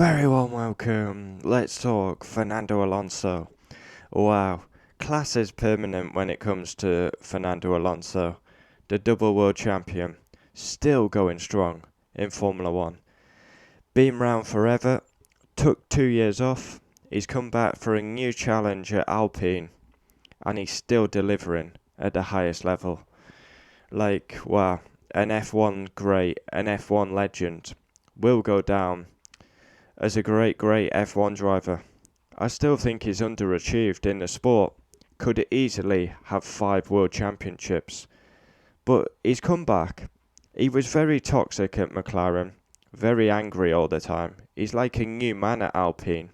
Very warm welcome. Let's talk Fernando Alonso. Wow, class is permanent when it comes to Fernando Alonso, the double world champion, still going strong in Formula One. Been round forever, took 2 years off, he's come back for a new challenge at Alpine, and he's still delivering at the highest level. Wow, an F1 great, an F1 legend, will go down as a great F1 driver. I still think he's underachieved in the sport. Could easily have 5 world championships. But he's come back. He was very toxic at McLaren, very angry all the time. He's like a new man at Alpine.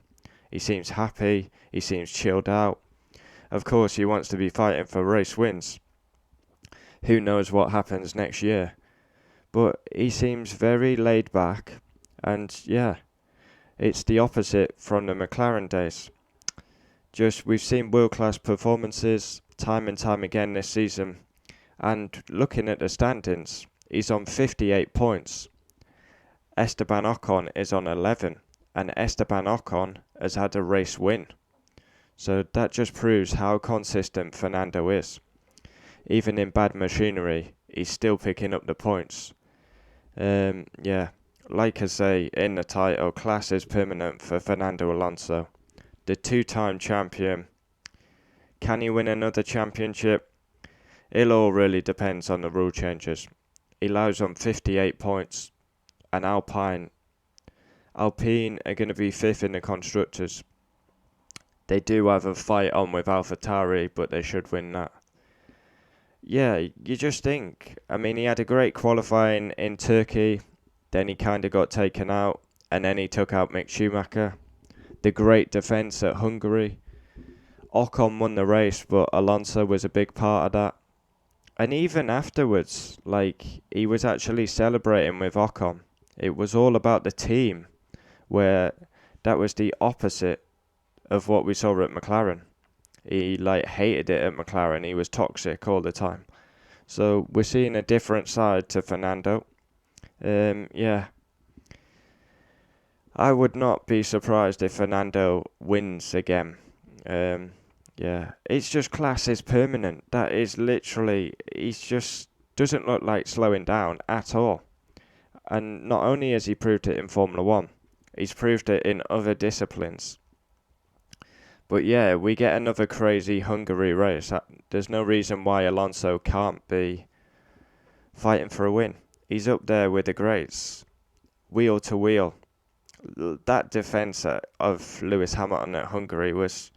He seems happy, he seems chilled out. Of course, he wants to be fighting for race wins. Who knows what happens next year? But he seems very laid back, and yeah, it's the opposite from the McLaren days. We've seen world-class performances time and time again this season. And looking at the standings, he's on 58 points. Esteban Ocon is on 11. And Esteban Ocon has had a race win. So that just proves how consistent Fernando is. Even in bad machinery, he's still picking up the points. Like I say in the title, class is permanent for Fernando Alonso. The 2-time champion. Can he win another championship? It all really depends on the rule changes. He lies on 58 points, and Alpine are going to be 5th in the Constructors. They do have a fight on with AlphaTauri, but they should win that. Yeah, you just think. I mean, he had a great qualifying in Turkey, then he kind of got taken out, and then he took out Mick Schumacher. The great defence at Hungary. Ocon won the race, but Alonso was a big part of that. And even afterwards, he was actually celebrating with Ocon. It was all about the team, where that was the opposite of what we saw at McLaren. He hated it at McLaren. He was toxic all the time. So we're seeing a different side to Fernando. I would not be surprised if Fernando wins again. It's just class is permanent. That is literally, he's just doesn't look like slowing down at all. And not only has he proved it in Formula One, he's proved it in other disciplines. But yeah, we get another crazy Hungary race. There's no reason why Alonso can't be fighting for a win. He's up there with the greats, wheel to wheel. That defence of Lewis Hamilton at Hungary was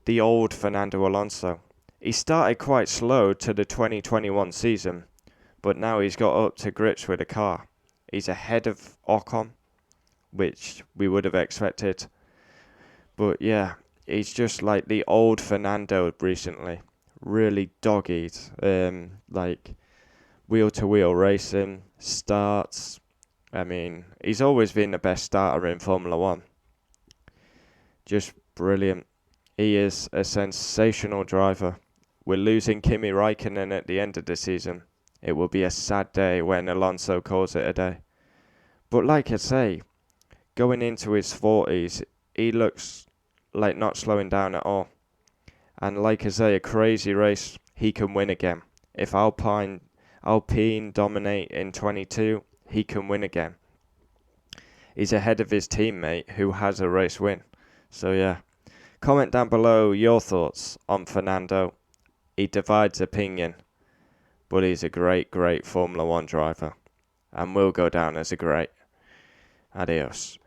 the old Fernando Alonso. He started quite slow to the 2021 season, but now he's got up to grips with the car. He's ahead of Ocon, which we would have expected. But yeah, he's just like the old Fernando recently. Really dog-eat. Wheel-to-wheel racing, starts. I mean, he's always been the best starter in Formula One. Just brilliant. He is a sensational driver. We're losing Kimi Raikkonen at the end of the season. It will be a sad day when Alonso calls it a day. But like I say, going into his 40s, he looks like not slowing down at all. And like I say, a crazy race, he can win again. If Alpine dominate in 22, he can win again. He's ahead of his teammate who has a race win. So yeah, comment down below your thoughts on Fernando. He divides opinion, but he's a great Formula One driver and will go down as a great. Adios.